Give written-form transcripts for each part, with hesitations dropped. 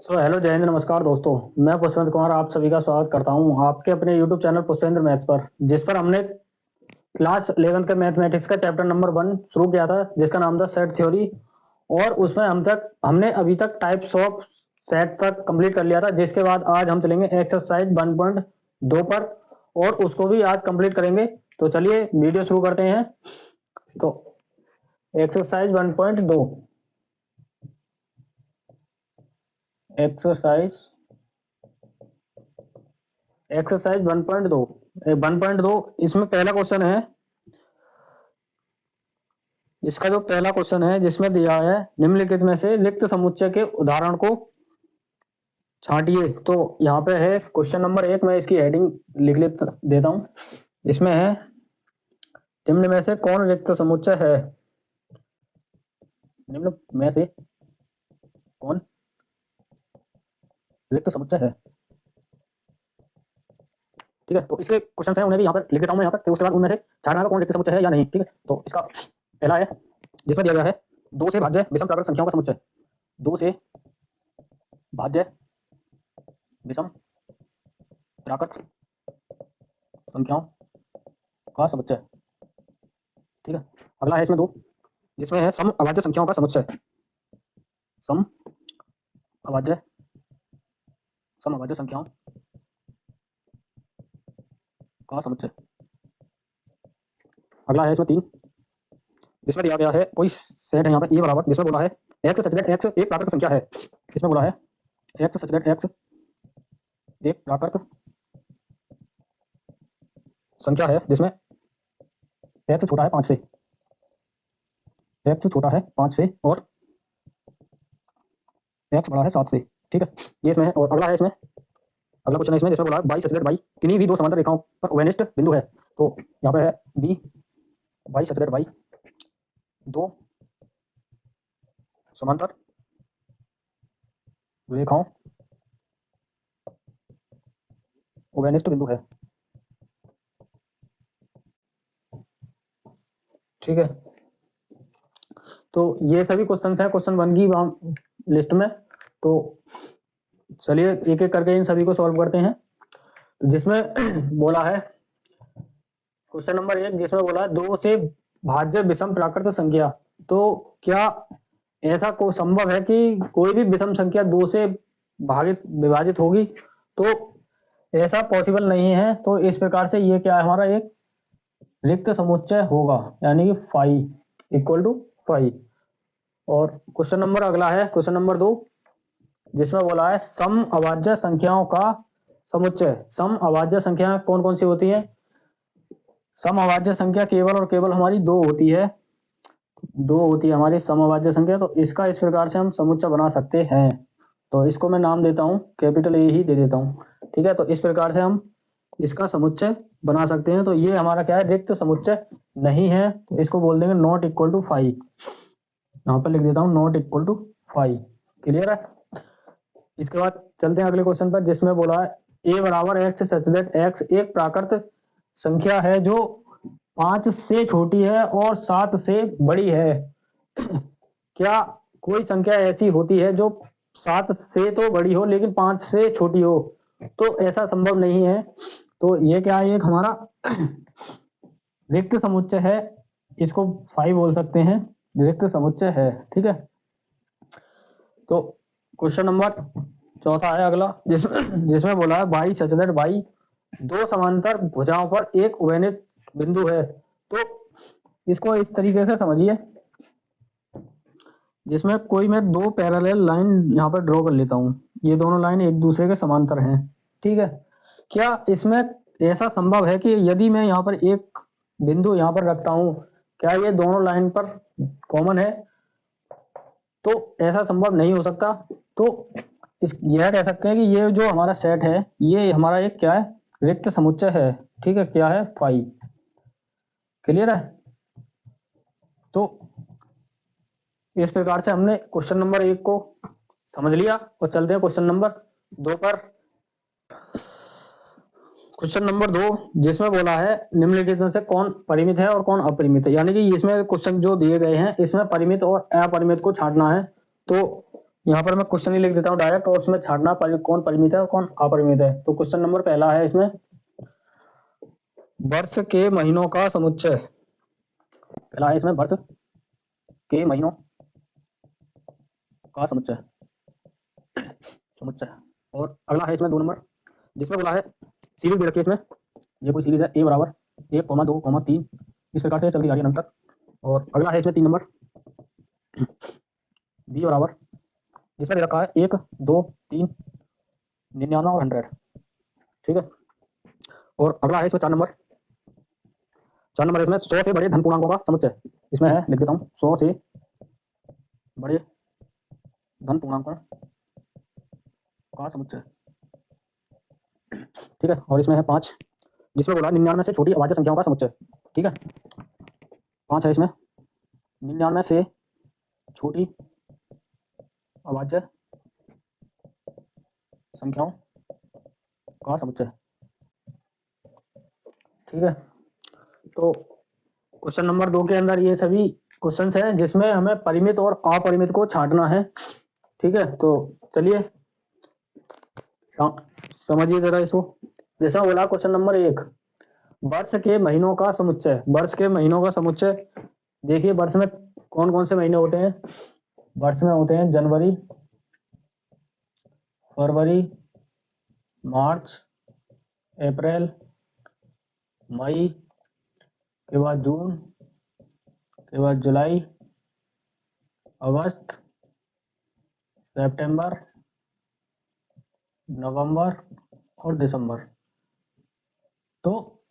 Hello जय हिंद, नमस्कार दोस्तों। मैं पुष्पेंद्र कुमार आप सभी का स्वागत करता हूं आपके अपने यूट्यूब चैनल पुष्पेंद्र मैथ्स पर, जिस पर हमने क्लास 11th के मैथमेटिक्स का चैप्टर नंबर 1 शुरू किया था, जिसका नाम था सेट थ्योरी। और उसमें हमने अभी तक टाइप्स ऑफ सेट तक कंप्लीट कर लिया था, जिसके बाद आज हम चलेंगे एक्सरसाइज 1.2 पर और उसको भी आज कंप्लीट करेंगे। तो चलिए वीडियो शुरू करते हैं। तो एक्सरसाइज 1.2 एक्सरसाइज एक्सरसाइज 1.2 इसमें पहला क्वेश्चन है। इसका जो पहला क्वेश्चन है जिसमें दिया है निम्नलिखित में से रिक्त समुच्चय के उदाहरण को छांटिए। तो यहाँ पे है क्वेश्चन नंबर 1। मैं इसकी हेडिंग लिख देता हूँ। इसमें है निम्न में से कौन रिक्त समुच्चय है। निम्न में से कौन रिक्त समुच्चय है। ठीक है, तो इसके क्वेश्चन है, उन्हें भी यहाँ पर लिख देता हूँ मैं यहाँ पर। फिर उसके बाद उनमें से छांटना कौन रिक्त समुच्चय है या नहीं। ठीक है, तो इसका पहला है जिसमें दिया गया है 2 से भाज्य विषम प्राकृत संख्याओं का समुच्चय। 2 से भाज्य विषम प्राकृत संख्याओं का समुच्चय। ठीक है, अगला है इसमें 2 जिसमें है सम अभाज्य संख्याओं का समुच्चय। सम अभाज्य संख्याओं का समुच्चय। अगला है इसमें 3 जिसमें दिया गया है कोई सेट है यहाँ पे ए बराबर, जिसमें बोला है एक्स सच दैट एक्स एक प्राकृत संख्या है। इसमें बोला है एक्स सच दैट एक्स एक प्राकृत संख्या है जिसमें एक्स छोटा है 5 से, एक्स छोटा है 5 से और एक्स बड़ा है 7 से। ठीक है, ये इसमें है। और अगला है इसमें अगला क्वेश्चन है इसमें जिसमें बोला है बाई सच दैट बाई किन्हीं भी 2 समांतर रेखाओं पर ओवेनिस्ट बिंदु है। तो यहाँ पे है B by such that by 2 समांतर रेखाओं ओवेनिस्ट बिंदु है। ठीक है, तो ये सभी क्वेश्चन है क्वेश्चन 1 की लिस्ट में। तो चलिए एक एक करके इन सभी को सॉल्व करते हैं। जिसमें बोला है क्वेश्चन नंबर 1 जिसमें बोला है 2 से भाज्य विषम प्राकृत संख्या। तो क्या ऐसा को संभव है कि कोई भी विषम संख्या 2 से विभाजित होगी। तो ऐसा पॉसिबल नहीं है। तो इस प्रकार से ये क्या है हमारा एक रिक्त समुच्चय होगा, यानी कि फाई इक्वल टू फाई। और क्वेश्चन नंबर अगला है क्वेश्चन नंबर 2 जिसमें बोला है सम अभाज्य संख्याओं का समुच्चय। सम अभाज्य संख्या कौन कौन सी होती है। सम अभाज्य संख्या केवल और केवल हमारी 2 होती है। 2 होती है हमारी सम अभाज्य संख्या। तो इसका इस प्रकार से हम समुच्चय बना सकते हैं। तो इसको मैं नाम देता हूं, कैपिटल ए ही दे देता हूं। ठीक है, तो इस प्रकार से हम इसका समुच्चय बना सकते हैं। तो ये हमारा क्या है रिक्त समुच्चय नहीं है। तो इसको बोल देंगे नॉट इक्वल टू फाई। यहाँ पर लिख देता हूँ not equal to phi. Clear है। इसके बाद चलते हैं अगले क्वेश्चन पर जिसमें बोला है ए बराबर एक्स सच दैट एक्स एक प्राकृत संख्या है जो 5 से छोटी है और 7 से बड़ी है। क्या कोई संख्या ऐसी होती है जो 7 से तो बड़ी हो लेकिन 5 से छोटी हो। तो ऐसा संभव नहीं है। तो ये क्या है एक हमारा रिक्त समुच्चय है। इसको फाई बोल सकते हैं, रिक्त समुच्चय है। ठीक है, तो क्वेश्चन नंबर 4 है अगला जिसमें बोला है बाई सच दैट बाई 2 समांतर भुजाओं पर एक उभयनिष्ठ बिंदु है। तो इसको इस तरीके से समझिए जिसमें कोई मैं 2 पैरेलल लाइन यहाँ पर ड्रॉ कर लेता हूँ। ये दोनों लाइन एक दूसरे के समांतर हैं। ठीक है, क्या इसमें ऐसा संभव है कि यदि मैं यहाँ पर एक बिंदु यहाँ पर रखता हूँ, क्या ये दोनों लाइन पर कॉमन है। तो ऐसा संभव नहीं हो सकता। तो यह कह सकते हैं कि ये जो हमारा सेट है ये हमारा एक क्या है रिक्त समुच्चय है। ठीक है, क्या है फाई। क्लियर है। तो इस प्रकार से हमने क्वेश्चन नंबर 1 को समझ लिया और चलते हैं क्वेश्चन नंबर 2 पर। क्वेश्चन नंबर 2 जिसमें बोला है निम्नलिखित में से कौन परिमित है और कौन अपरिमित है। यानी कि इसमें क्वेश्चन जो दिए गए हैं इसमें परिमित और अपरिमित को छांटना है। तो यहाँ पर मैं क्वेश्चन ही लिख देता हूँ डायरेक्ट, और उसमें छाटना कौन परिमित है और कौन अपरिमित है। तो क्वेश्चन नंबर पहला है इसमें, वर्ष के महीनों का समुच्चय। पहला है इसमें वर्ष के महीनों का समुच्चय समुच्चय। और अगला है इसमें 2 नंबर, जिसमें बोला है सीरीज दे रखी है इसमें, ये कोई सीरीज है ए बराबर 1, 2, 3, इस प्रकार से चलती जा रही है अनंत तक। और अगला है इसमें 3 नंबर, बी बराबर, जिसमें दे रखा है 1, 2, 3, 99 और 100, ठीक है। और अगला है इसमें 4 नंबर, 4 नंबर इसमें 100 से बड़े धन पूर्णांकों का समुच्चय। इसमें है, लिख देता हूँ, 100 से बड़े धन पूर्णांकों का समुच्चय, ठीक है। और इसमें है 5, जिसमें बोला 99 से छोटी अभाज्य संख्याओं का समुच्चय, ठीक है। 5 है इसमें, 99 से छोटी अभाज्य संख्याओं का समुच्चय, ठीक है। तो क्वेश्चन नंबर 2 के अंदर ये सभी क्वेश्चंस हैं जिसमें हमें परिमित और अपरिमित को छांटना है, ठीक है। तो चलिए समझिए जरा इसको। जैसा बोला क्वेश्चन नंबर 1, वर्ष के महीनों का समुच्चय। वर्ष के महीनों का समुच्चय, देखिए वर्ष में कौन कौन से महीने होते हैं। वर्ष में होते हैं जनवरी, फरवरी, मार्च, अप्रैल, मई के बाद जून, के बाद जुलाई, अगस्त, सितंबर, नवंबर और दिसंबर। तो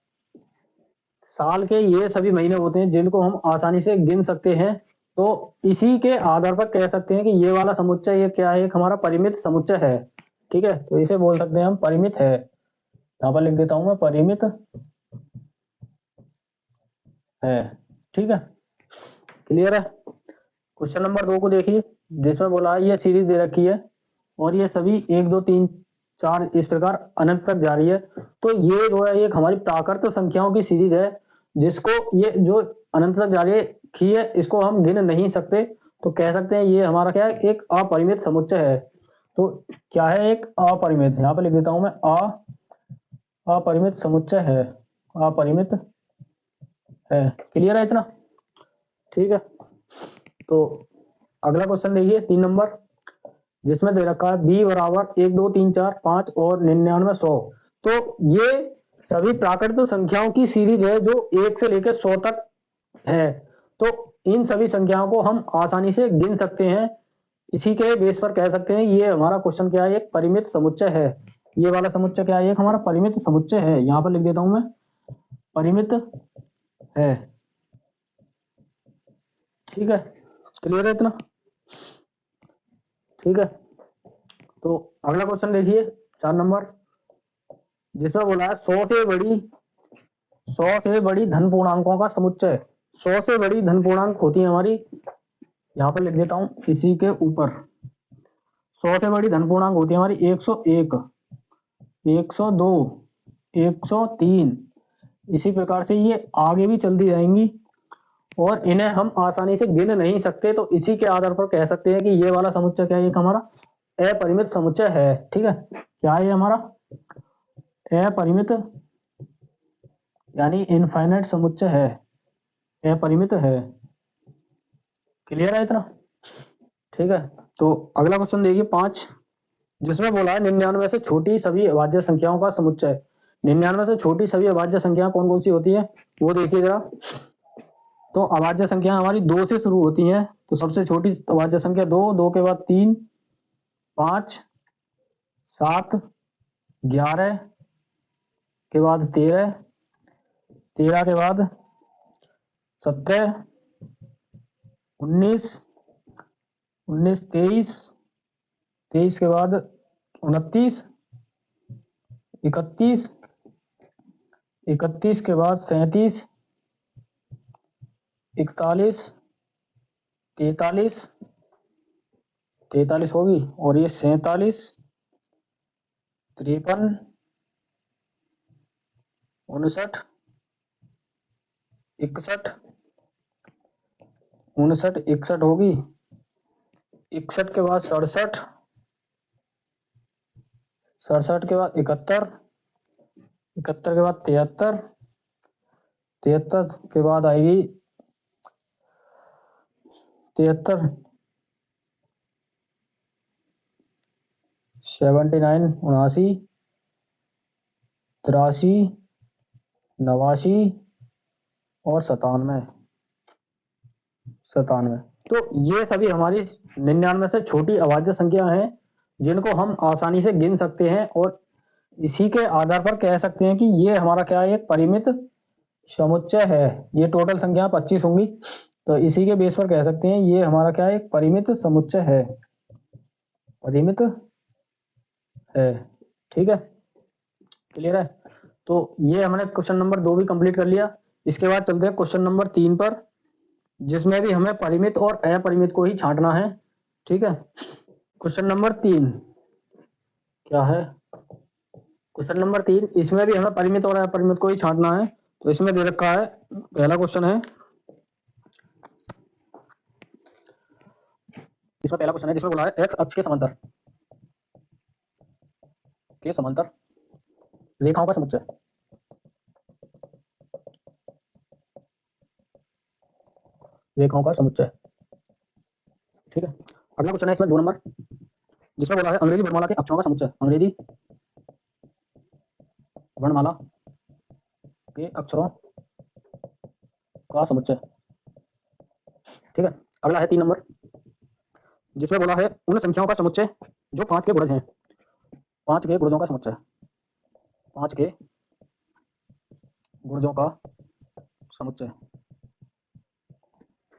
साल के ये सभी महीने होते हैं जिनको हम आसानी से गिन सकते हैं। तो इसी के आधार पर कह सकते हैं कि ये वाला समुच्चय ये क्या है, एक हमारा परिमित समुच्चय है, ठीक है। तो इसे बोल सकते हैं हम परिमित है। यहाँ पर लिख देता हूं मैं, परिमित है, ठीक है। क्लियर है। क्वेश्चन नंबर 2 को देखिए, जिसमें बोला है ये सीरीज दे रखी है और ये सभी 1, 2, 3, 4 इस प्रकार अनंत तक जा रही है। तो ये जो है एक हमारी प्राकृत संख्याओं की सीरीज है, जिसको ये जो अनंत तक जा रही है इसको हम गिन नहीं सकते। तो कह सकते हैं ये हमारा क्या है, एक अपरिमित समुच्चय है। तो क्या है, एक अपरिमित, यहाँ पे लिख देता हूं मैं, अपरिमित समुच्चय है, अपरिमित है। क्लियर है इतना, ठीक है। तो अगला क्वेश्चन देखिए 3 नंबर, जिसमें दे रखा है b बराबर 1, 2, 3, 4, 5 और 99, 100। तो ये सभी प्राकृत संख्याओं की सीरीज है जो 1 से लेकर 100 तक है। तो इन सभी संख्याओं को हम आसानी से गिन सकते हैं। इसी के बेस पर कह सकते हैं ये हमारा क्वेश्चन क्या है, एक परिमित समुच्चय है। ये वाला समुच्चय क्या है, एक हमारा परिमित समुच्चय है। यहाँ पर लिख देता हूं मैं, परिमित है, ठीक है। क्लियर है इतना, ठीक है। तो अगला क्वेश्चन देखिए 4 नंबर, जिसमें बोला है 100 से बड़ी धन पूर्णांकों का समुच्चय। 100 से बड़ी धन पूर्णांक होती है हमारी, यहाँ पर लिख देता हूं इसी के ऊपर, 100 से बड़ी धन पूर्णांक होती है हमारी 101, 102, 103, इसी प्रकार से ये आगे भी चलती जाएंगी और इन्हें हम आसानी से गिन नहीं सकते। तो इसी के आधार पर कह सकते हैं कि ये वाला समुच्चय क्या है, एक हमारा अपरिमित समुच्चय है, ठीक है। क्या है हमारा अपरिमित, यानी इनफाइनाइट समुच्चय है, अपरिमित है। क्लियर है इतना, ठीक है। तो अगला क्वेश्चन देखिए 5, जिसमें बोला है 99 से छोटी सभी अभाज्य संख्याओं का समुच्चय। 99 से छोटी सभी अभाज्य संख्या कौन कौन सी होती है वो देखिए जरा। तो अभाज्य संख्या हमारी 2 से शुरू होती है। तो सबसे छोटी अभाज्य संख्या 2, 2 के बाद 3, 5, 7, 11 के बाद 13, 13 के बाद 17, 19, 19, 23, 23 के बाद 29, 31, 31 के बाद 37, 41, 43, 43 होगी, और ये 47, 53, 59, 61, 59, 61 होगी, 61 के बाद 67, 67 के बाद 71, 71 के बाद 73, 73 के बाद आएगी 73, 79, 79, 83, 89 और 97, 97। तो ये सभी हमारी 99 से छोटी अभाज्य संख्या हैं जिनको हम आसानी से गिन सकते हैं और इसी के आधार पर कह सकते हैं कि ये हमारा क्या है, एक परिमित समुच्चय है। ये टोटल संख्या 25 होंगी, तो इसी के बेस पर कह सकते हैं ये हमारा क्या है, एक परिमित समुच्चय है, परिमित है। ठीक है, क्लियर है। तो ये हमने क्वेश्चन नंबर 2 भी कंप्लीट कर लिया। इसके बाद चलते हैं क्वेश्चन नंबर 3 पर, जिसमें भी हमें परिमित और अपरिमित को ही छांटना है। ठीक है, क्वेश्चन नंबर 3 क्या है, क्वेश्चन नंबर 3, इसमें भी हमें परिमित और अपरिमित को ही छांटना है। तो इसमें दे रखा है, पहला क्वेश्चन है, इसमें पहला क्वेश्चन है जिसमें बोला है एक्स अक्ष के समांतर रेखाओं का समुच्चय। रेखाओं का समुच्चय। ठीक है, अगला क्वेश्चन है इसमें 2 नंबर, जिसमें बोला है अंग्रेजी वर्णमाला के अक्षरों का समुच्चय। अंग्रेजी वर्णमाला के अक्षरों का समुच्चय। ठीक है, अगला है 3 नंबर, जिसमें बोला है उन संख्याओं का समुच्चय जो 5 के गुणज हैं। 5 के गुणजों का समुच्चय। 5 के गुणजों का समुच्चय।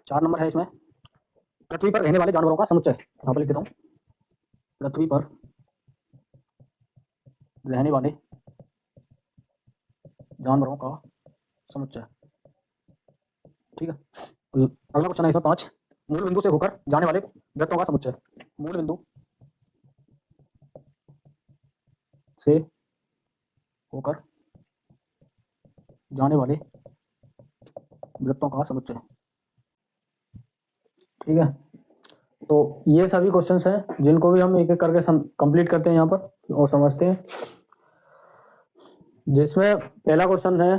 4 नंबर है इसमें पृथ्वी पर रहने वाले जानवरों का समुच्चय। यहाँ पर लिख देता हूँ, पृथ्वी पर रहने वाले जानवरों का समुच्चय। ठीक है, अगला क्वेश्चन है इसमें 5, मूल बिंदु से होकर जाने वाले वृत्तों का समुच्चय। मूल बिंदु से होकर जाने वाले वृत्तों का समुच्चय। ठीक है, तो ये सभी क्वेश्चंस हैं जिनको भी हम एक एक करके कंप्लीट करते हैं यहाँ पर और समझते हैं। जिसमें पहला क्वेश्चन है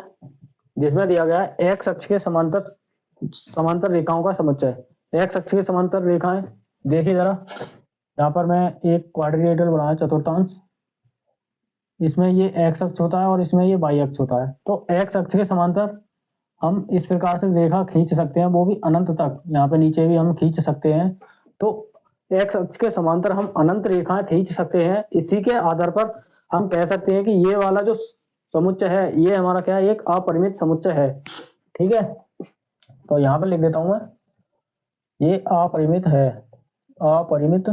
जिसमें दिया गया है एक्स अक्ष के समांतर रेखाओं का समुच्चय। एक्स अक्ष के समांतर रेखाएं देखिए जरा, यहाँ पर मैं एक क्वाड्रिलेटरल बनाया चतुर्थांश, इसमें ये एक्स अक्ष होता है और इसमें ये वाई अक्ष होता है। तो एक्स अक्ष के समांतर हम इस प्रकार से रेखा खींच सकते हैं, वो भी अनंत तक, यहाँ पे नीचे भी हम खींच सकते हैं। तो एक्स अक्ष के समांतर हम अनंत रेखाएं खींच सकते हैं। इसी के आधार पर हम कह सकते हैं कि ये वाला जो समुच्चय है ये हमारा क्या है, एक अपरिमित समुच्चय है। ठीक है, तो यहाँ पर लिख देता हूं मैं, ये अपरिमित है, अपरिमित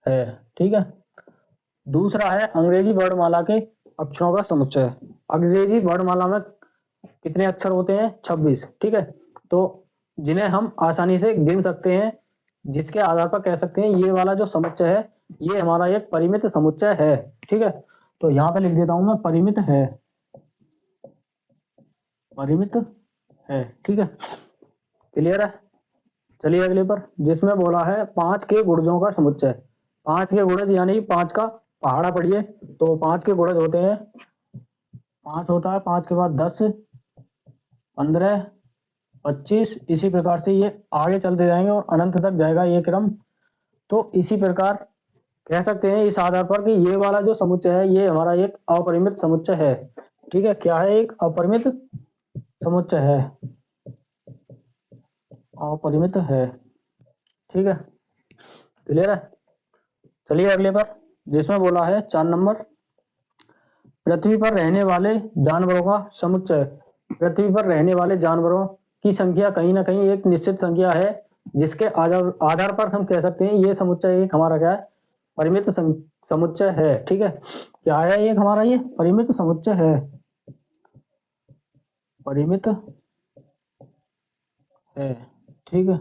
है। ठीक है, दूसरा है अंग्रेजी वर्णमाला के अक्षरों का समुच्चय। अंग्रेजी वर्णमाला में कितने अक्षर होते हैं, 26। ठीक है, तो जिन्हें हम आसानी से गिन सकते हैं, जिसके आधार पर कह सकते हैं ये वाला जो समुच्चय है ये हमारा एक परिमित समुच्चय है। ठीक है, तो यहाँ पे लिख देता हूं मैं, परिमित है, परिमित है। ठीक है, क्लियर है। चलिए अगले पर, जिसमें बोला है 5 के गुणजों का समुच्चय। 5 के गुणज यानी 5 का पहाड़ा पढ़िए, तो 5 के गुणज होते हैं, 5 होता है, 5 के बाद 10, 15, 25, इसी प्रकार से ये आगे चलते जाएंगे और अनंत तक जाएगा ये क्रम। तो इसी प्रकार कह सकते हैं इस आधार पर कि ये वाला जो समुच्चय है ये हमारा एक अपरिमित समुच्चय है। ठीक है, क्या है, एक अपरिमित समुच्चय है, अपरिमित है। ठीक है, क्लियर है। चलिए अगले पर, जिसमें बोला है 4 नंबर, पृथ्वी पर रहने वाले जानवरों का समुच्चय। पृथ्वी पर रहने वाले जानवरों की संख्या कहीं ना कहीं एक निश्चित संख्या है, जिसके आधार पर हम कह सकते हैं ये समुच्चय एक हमारा क्या है, परिमित समुच्चय है। ठीक है, क्या है एक हमारा ये परिमित समुच्चय है, परिमित है। ठीक है,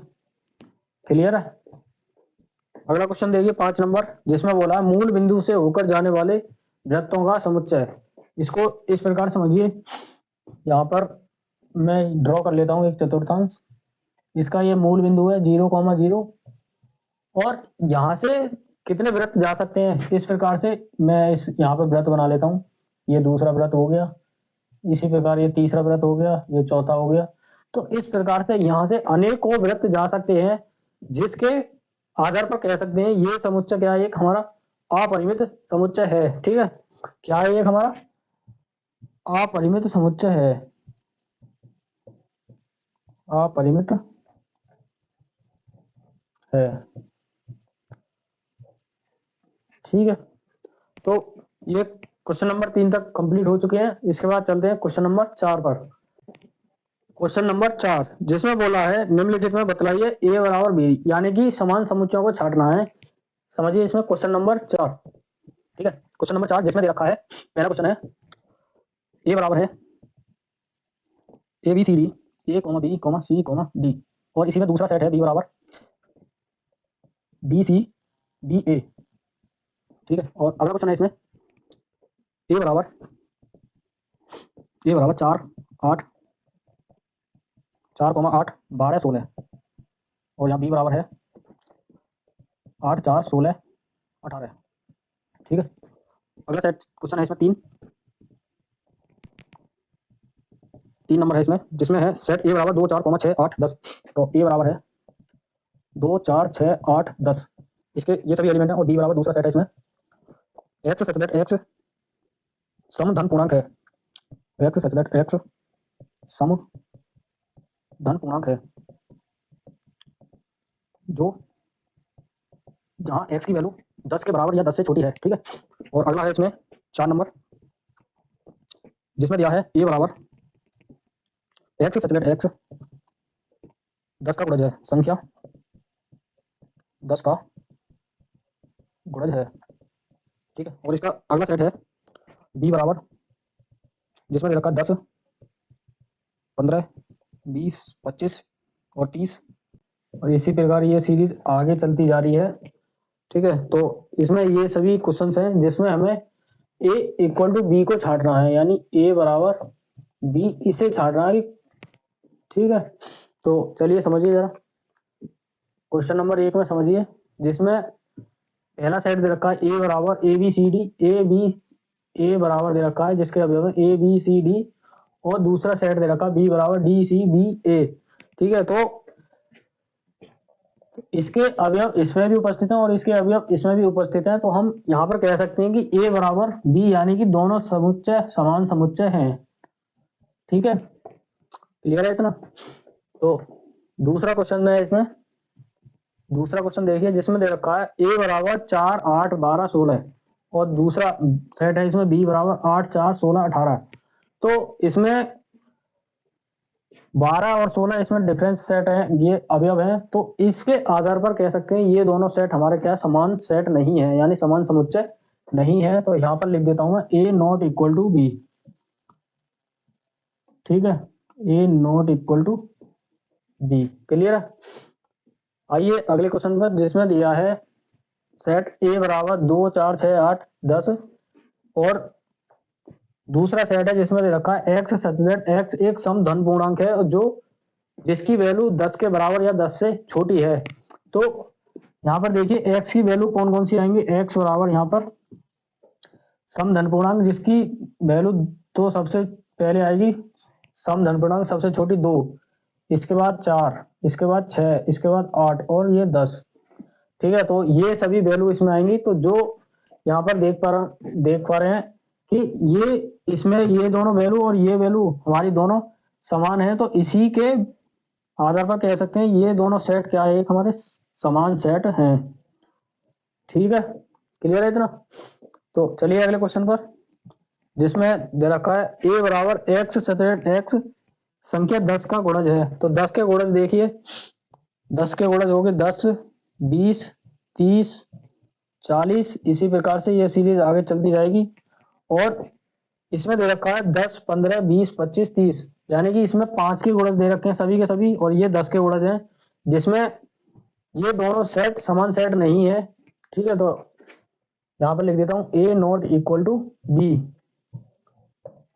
क्लियर है। अगला क्वेश्चन देखिए 5 नंबर, जिसमें बोला मूल बिंदु से होकर जाने वाले वृत्तों का समुच्चय। इसको इस प्रकार समझिए, यहाँ पर मैं ड्रॉ कर लेता हूँ एक चतुर्थांश, इसका ये मूल बिंदु है 0,0 और यहाँ से कितने वृत्त जा सकते हैं इस प्रकार से मैं इस यहाँ पे वृत्त बना लेता हूँ। ये दूसरा वृत्त हो गया, इसी प्रकार ये तीसरा वृत्त हो गया, ये चौथा हो गया। तो इस प्रकार से यहाँ से अनेकों वृत्त जा सकते हैं, जिसके आधार पर कह सकते हैं ये समुच्चय क्या है, एक हमारा अपरिमित समुच्चय है। ठीक है, क्या है, एक हमारा अपरिमित समुच्चय है, अपरिमित है। ठीक है, तो ये क्वेश्चन नंबर 3 तक कंप्लीट हो चुके हैं। इसके बाद चलते हैं क्वेश्चन नंबर 4 पर। क्वेश्चन नंबर 4 जिसमें बोला है निम्नलिखित में बतलाइए ए बराबर बी, यानी कि समान समुच्चयों को छांटना है। समझिए इसमें क्वेश्चन नंबर 4। ठीक है, क्वेश्चन नंबर 4 जिसमें दे रखा है, पहला क्वेश्चन है ए बराबर है A B C D, A comma B comma C comma D, और इसी में दूसरा सेट है बी बराबर बी सी बी ए। ठीक है, और अगला क्वेश्चन है इसमें ए बराबर 4 8 4,8 12 16, और यहाँ बी बराबर है 8 4 16 18। ठीक है, अगला सेट क्वेश्चन है इसमें 3 नंबर है इसमें, जिसमें है सेट ए बराबर 2 4, 6 8 10। तो ए बराबर है 2 4 6 8 10, इसके ये सभी एलिमेंट हैं, और बी बराबर दूसरा सेट है इसमें एक्स सच दैट एक्स सम धन पूर्णांक है, एक्स सच दैट एक्स सम धन पूर्णांक है, जो जहां एक्स की वैल्यू 10 के बराबर या 10 से छोटी है। ठीक है, और अगला है इसमें 4 नंबर, जिसमें दिया है ए बराबर एक्स सच दैट एक्स 10 का गुणज है, संख्या 10 का गुणज है। ठीक है, और इसका अगला सेट है बी बराबर, जिसमें दे रखा 10 15 20 25 और 30, और इसी प्रकार ये सीरीज आगे चलती जा रही है। ठीक है, तो इसमें ये सभी क्वेश्चंस हैं जिसमें हमें a इक्वल टू बी को छांटना है, यानी a बराबर b इसे छांटना है। ठीक है, तो चलिए समझिए जरा क्वेश्चन नंबर 1 में समझिए, जिसमें पहला सेट दे रखा है ए बराबर ए बी सी डी, ए बराबर दे रखा है जिसके अवयव है ए बी सी डी, और दूसरा सेट दे रखा है बी बराबर डी सी बी ए। ठीक है, तो इसके अवयव इसमें भी उपस्थित हैं और इसके अवयव इसमें भी उपस्थित हैं, तो हम यहाँ पर कह सकते हैं कि ए बराबर बी, यानी कि दोनों समुच्चय समान समुच्चय हैं। ठीक है, क्लियर है इतना। तो दूसरा क्वेश्चन है इसमें, दूसरा क्वेश्चन देखिए, जिसमें दे रखा है ए बराबर 4 8 12 16, और दूसरा सेट है इसमें बी बराबर 8 4 16 18। तो इसमें 12 और 16 इसमें डिफरेंस सेट है, ये अवयव हैं, तो इसके आधार पर कह सकते हैं ये दोनों सेट हमारे क्या समान सेट नहीं है, यानी समान समुच्चय नहीं है। तो यहाँ पर लिख देता हूं मैं A not equal to B. ठीक है, A not equal to B, clear है। आइए अगले क्वेश्चन पर, जिसमें दिया है सेट ए बराबर 2 4 6 8 10, और दूसरा सेट है जिसमें दे रखा है एक्स सच दैट एक्स एक सम धन पूर्णांक है, जो जिसकी वैल्यू 10 के बराबर या 10 से छोटी है। तो यहाँ पर देखिए एक्स की वैल्यू कौन कौन सी आएंगी, एक्स बराबर यहाँ पर सम धन पूर्णांक जिसकी वैल्यू तो सबसे पहले आएगी सम धन पूर्णांक सबसे छोटी 2, इसके बाद 4, इसके बाद 6, इसके बाद 8, और ये 10। ठीक है, तो ये सभी वैल्यू इसमें आएंगी। तो जो यहाँ पर देख पा रहे हैं कि ये इसमें ये दोनों वैल्यू और ये वैल्यू हमारी दोनों समान है, तो इसी के आधार पर कह सकते हैं ये दोनों सेट क्या है, एक हमारे समान सेट हैं। ठीक है, क्लियर है इतना। तो चलिए अगले क्वेश्चन पर, जिसमें दे रखा है ए बराबर एक्स सतरेट एक्स संख्या 10 का गुणज है। तो 10 के गुणज देखिए, 10 के गुणज हो गए 10 20 30 40, इसी प्रकार से ये सीरीज आगे चलती जाएगी। और इसमें दे रखा है 10 15 20 25 30, यानी कि इसमें 5 के गुणज दे रखे हैं सभी के सभी, और ये 10 के गुणज हैं, जिसमें ये दोनों सेट समान सेट नहीं है। ठीक है, तो यहाँ पर लिख देता हूँ ए नॉट इक्वल टू बी।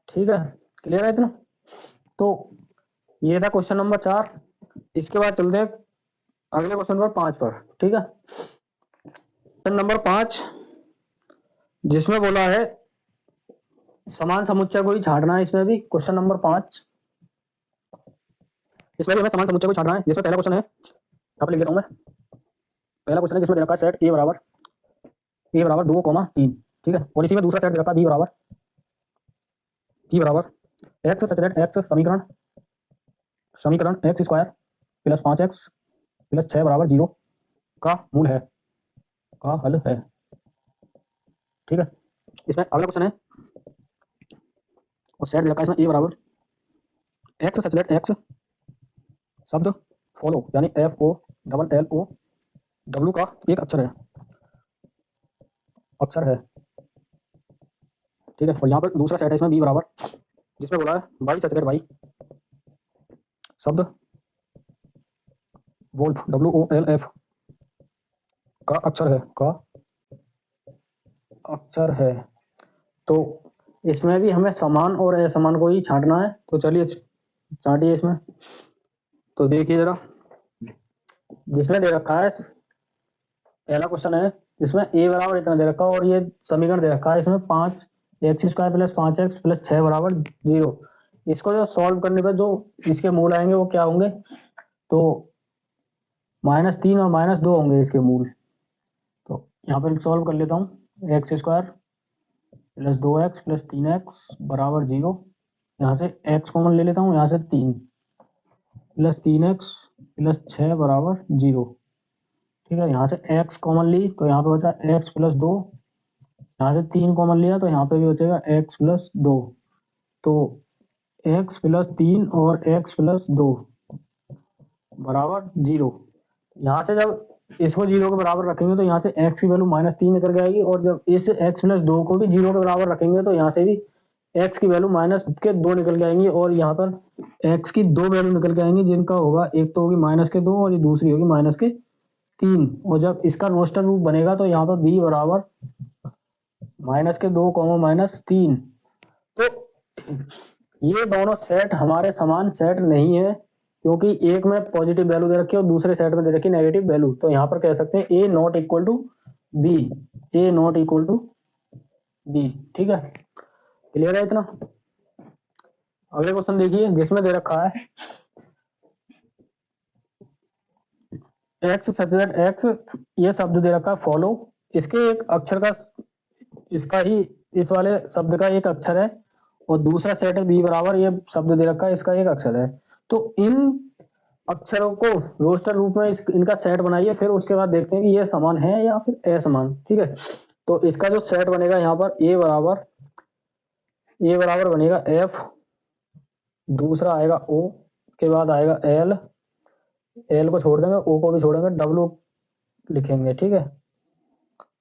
ठीक है, क्लियर है इतना। तो ये था क्वेश्चन नंबर 4। इसके बाद चलते हैं अगले क्वेश्चन नंबर 5 पर। ठीक है, क्वेश्चन नंबर 5 जिसमें बोला है समान समुच्चय को ही छांटना है। इसमें भी क्वेश्चन नंबर 5, इसमें भी हमें समान समुच्चय को छांटना है। जिसमें पहला क्वेश्चन है, यहाँ पर लिख देता हूं मैं। पहला क्वेश्चन है जिसमें दे रखा है सेट ए बराबर 2, 3। ठीक है, और इसी में दूसरा सेट दे रखा है बी बराबर एक्स सच दैट एक्स समीकरण x square plus 5x plus 6 बराबर 0 का मूल है, का हल है। ठीक है, इसमें अगला क्वेश्चन है और सेट दे रखा है इसमें ए बराबर एक्स सच दैट एक्स शब्द फॉलो यानी FOLLOW का एक अक्षर है। ठीक है, और यहाँ पर दूसरा सेट है इसमें बी बराबर, जिसमें बोला है वाई सच दैट वाई शब्द वोल्फ WOLF का अक्षर है। तो इसमें भी हमें समान और असमान को ही छांटना है। तो चलिए छांटिए इसमें। तो देखिए जरा, जिसमें दे रखा है पहला क्वेश्चन है जिसमें ए बराबर इतना दे रखा है और ये समीकरण दे रखा है इसमें 5x² प्लस 5x प्लस 6 बराबर 0। इसको जो सॉल्व करने पर जो इसके मूल आएंगे वो क्या होंगे, तो -3 और -2 होंगे इसके मूल। तो यहाँ पर सॉल्व कर लेता हूँ। x² plus 2x plus 3x बराबर 0। यहाँ से x कॉमन ले लेता हूँ, यहाँ से 3 प्लस 3x प्लस 6 बराबर 0। ठीक है, यहाँ से x कॉमन ली तो यहाँ पे बचा x प्लस 2, यहाँ से 3 कॉमन लिया तो यहाँ पे भी बचेगा x प्लस 2। तो x प्लस 3 और x प्लस 2 बराबर 0। यहाँ से जब इसको 0 के बराबर रखेंगे तो यहाँ से x की वैल्यू -3 निकल के आएगी, और जब इस x प्लस 2 को भी 0 के बराबर रखेंगे तो यहाँ से भी x की वैल्यू -2 निकल के आएंगी, और यहाँ पर x की 2 वैल्यू निकल के आएंगी, जिनका होगा एक तो होगी -2 और ये दूसरी होगी -3। और जब इसका रोस्टर रूप बनेगा तो यहाँ पर b बराबर -2, -3। तो ये दोनों सेट हमारे समान सेट नहीं है, क्योंकि एक में पॉजिटिव वैल्यू दे रखी है और दूसरे सेट में दे रखी नेगेटिव वैल्यू। तो यहाँ पर कह सकते हैं a not equal to B, a not equal to B. ठीक है, क्लियर है इतना। अगले क्वेश्चन देखिए, जिसमें दे रखा है एक्स सच दैट एक्स, ये शब्द दे रखा है फॉलो। इसके एक अक्षर का, इसका ही इस वाले शब्द का एक अक्षर है, और दूसरा सेट है बी बराबर, ये शब्द दे रखा है इसका एक अक्षर है। तो इन अक्षरों को रोस्टर रूप में इनका सेट बनाइए, फिर उसके बाद देखते हैं कि ये समान है या फिर असमान। ठीक है, तो इसका जो सेट बनेगा यहाँ पर ए बराबर बनेगा F, दूसरा आएगा O, के बाद आएगा L को छोड़ देंगे, O को भी छोड़ेंगे, W लिखेंगे। ठीक है,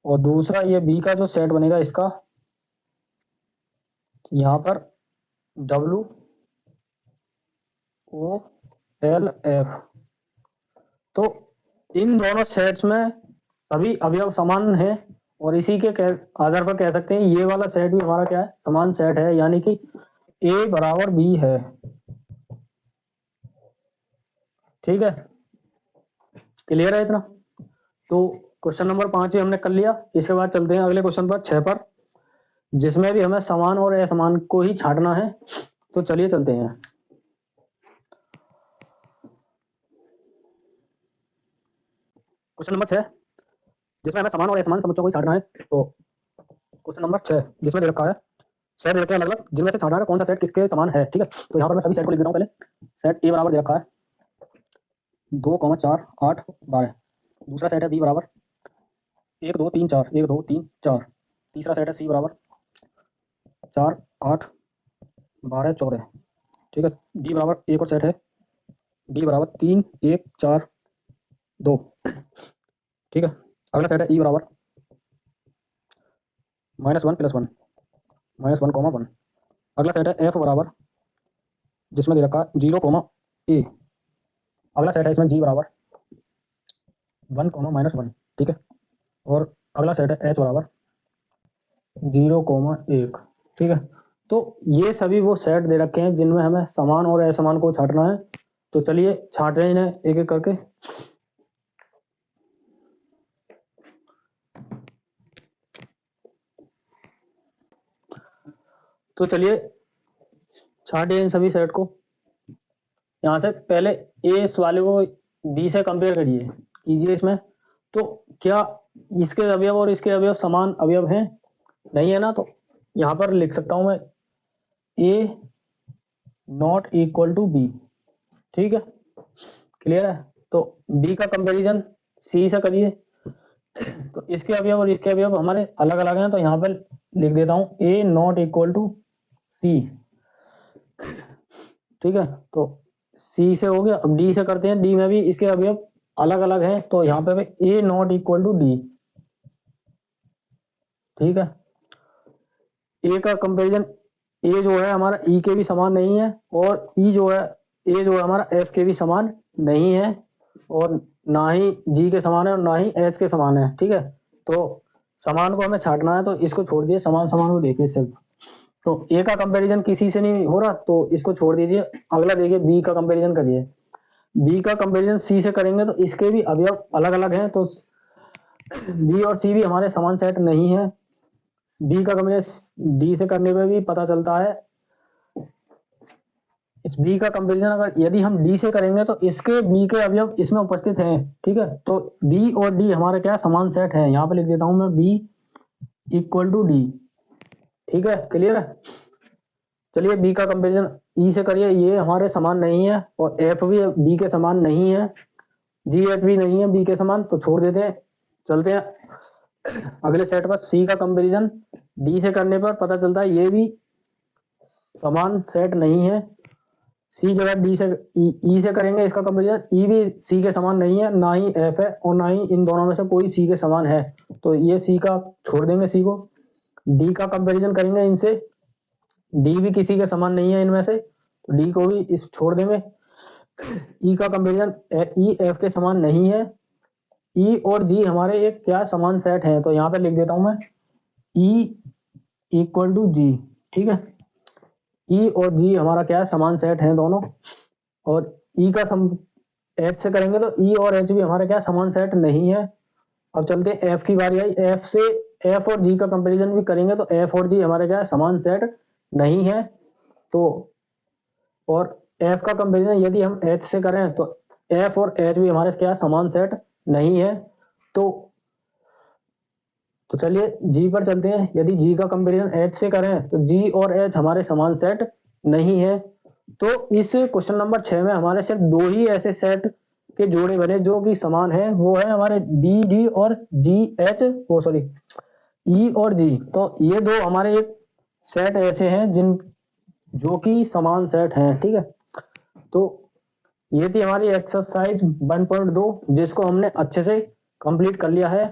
और दूसरा ये B का जो सेट बनेगा इसका, यहाँ पर WOLF। तो इन दोनों सेट्स में सभी अवयव समान हैं, और इसी के आधार पर कह सकते हैं ये वाला सेट भी हमारा क्या है, समान सेट है, यानी कि A बराबर B है। ठीक है, क्लियर है इतना। तो क्वेश्चन नंबर 5 ही हमने कर लिया। इसके बाद चलते हैं अगले क्वेश्चन पर 6 पर, जिसमें भी हमें समान और असमान को ही छांटना है। तो चलिए चलते हैं। क्वेश्चन नंबर 6 जिसमें हमें समान और असमान समुच्चयों को ही छांटना है। तो क्वेश्चन नंबर 6 जिसमें दे रखा है सेट दे रखे हैं अलग अलग, जिनमें से छांटना है कौन सा सेट किसके समान है। ठीक है, तो यहाँ पर मैं सभी सेट को लिख देता हूँ। पहले सेट ए बराबर दे रखा है 2, 4, 8, 12। दूसरा सेट है बी बराबर 1, 2, 3, 4, 1, 2, 3, 4। तीसरा सेट है सी बराबर 4, 8, 12, 14। ठीक है, डी बराबर एक और सेट है डी बराबर 3, 1, 4, 2। ठीक है, अगला सेट है ई बराबर -1 + 1, -1, 1। अगला सेट है एफ बराबर, जिसमें दे रखा है 0, a। अगला सेट है इसमें जी बराबर 1, -1। ठीक है, और अगला सेट है एच बराबर 0, 1। ठीक है, तो ये सभी वो सेट दे रखे हैं जिनमें हमें समान और असमान को छांटना है। तो चलिए छांट रहे हैं इन्हें एक एक करके। तो चलिए छांटे इन सभी सेट को। यहाँ से पहले ए इस वाले को बी से कंपेयर करिए, कीजिए इसमें। तो क्या इसके अवयव और इसके अवयव समान अवयव हैं? नहीं है ना, तो यहाँ पर लिख सकता हूं मैं A not equal to B. ठीक है, क्लियर है। तो बी का कंपैरिजन सी से करिए। तो इसके अवयव और इसके अवयव हमारे अलग अलग हैं, तो यहाँ पर लिख देता हूं ए नॉट इक्वल टू सी। ठीक है, तो सी से हो गया। अब डी से करते हैं, डी में भी इसके अवयव अलग अलग हैं, तो यहाँ पे ए नॉट इक्वल टू डी। ठीक है, ए का कंपैरिजन, ए जो है हमारा ई के भी समान नहीं है, और ई जो है ए जो है हमारा एफ के भी समान नहीं है, और ना ही जी के समान है और ना ही एच के समान है। ठीक है, तो समान को हमें छांटना है, तो इसको छोड़ दिए, समान समान को देखिए सिर्फ। तो ए का कंपैरिजन किसी से नहीं हो रहा, तो इसको छोड़ दीजिए। अगला देखिए बी का कंपैरिजन करिए। बी का कंपैरिजन सी से करेंगे तो इसके भी अवयव अलग अलग हैं, तो बी और सी भी हमारे समान सेट नहीं है। बी का कंपैरिजन डी से करने पे भी पता चलता है। इस बी का कंपैरिजन अगर यदि हम डी से करेंगे तो इसके बी के अवयव इसमें उपस्थित हैं। ठीक है, तो बी और डी हमारे क्या समान सेट है। यहाँ पे लिख देता हूं मैं बी इक्वल टू डी। ठीक है, क्लियर है। चलिए बी का कंपैरिजन ई से करिए, ये हमारे समान नहीं है, और एफ भी बी के समान नहीं है, जी एच भी नहीं है बी के समान, तो छोड़ देते हैं। चलते हैं अगले सेट पर। सी का कंपैरिजन डी से करने पर पता चलता है ये भी समान सेट नहीं है। सी जगह डी से ई से करेंगे इसका कंपैरिजन, ई भी सी के समान नहीं है, ना ही एफ है, और ना ही इन दोनों में से कोई सी के समान है, तो ये सी का छोड़ देंगे सी को। डी का कंपैरिजन करेंगे इनसे, डी भी किसी के समान नहीं है इनमें से, तो डी को भी इस छोड़ देंगे। ई का कंपैरिजन ई एफ के समान नहीं है। ई और जी हमारे एक क्या समान सेट है, तो यहाँ पे लिख देता हूं मैं ई इक्वल टू जी। ठीक है, ई और जी हमारा क्या है समान सेट है दोनों। और ई का एच से करेंगे तो ई और एच भी हमारे क्या समान सेट नहीं है। अब चलते हैं एफ की बारी आई। एफ से एफ और जी का कंपैरिजन भी करेंगे तो एफ और जी हमारे क्या समान सेट नहीं है। तो और एफ का कंपैरिजन यदि हम एच से करें तो एफ और एच भी हमारे क्या समान सेट नहीं है। तो चलिए जी पर चलते हैं। यदि जी का कंपैरिजन एच से करें तो जी और एच हमारे समान सेट नहीं है। तो इस क्वेश्चन नंबर 6 में हमारे सिर्फ दो ही ऐसे सेट के जोड़े बने जो कि समान है, वो है हमारे बी डी और जी एच, वो सॉरी ई और जी। तो ये दो हमारे एक सेट ऐसे हैं जिन जो कि समान सेट हैं। ठीक है, तो ये थी हमारी एक्सरसाइज 1.2 जिसको हमने अच्छे से कंप्लीट कर लिया है।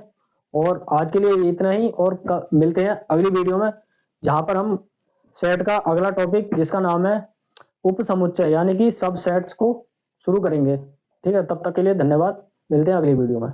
और आज के लिए इतना ही, और मिलते हैं अगली वीडियो में जहां पर हम सेट का अगला टॉपिक जिसका नाम है उपसमुच्चय यानी कि सब सेट्स को शुरू करेंगे। ठीक है, तब तक के लिए धन्यवाद, मिलते हैं अगली वीडियो में।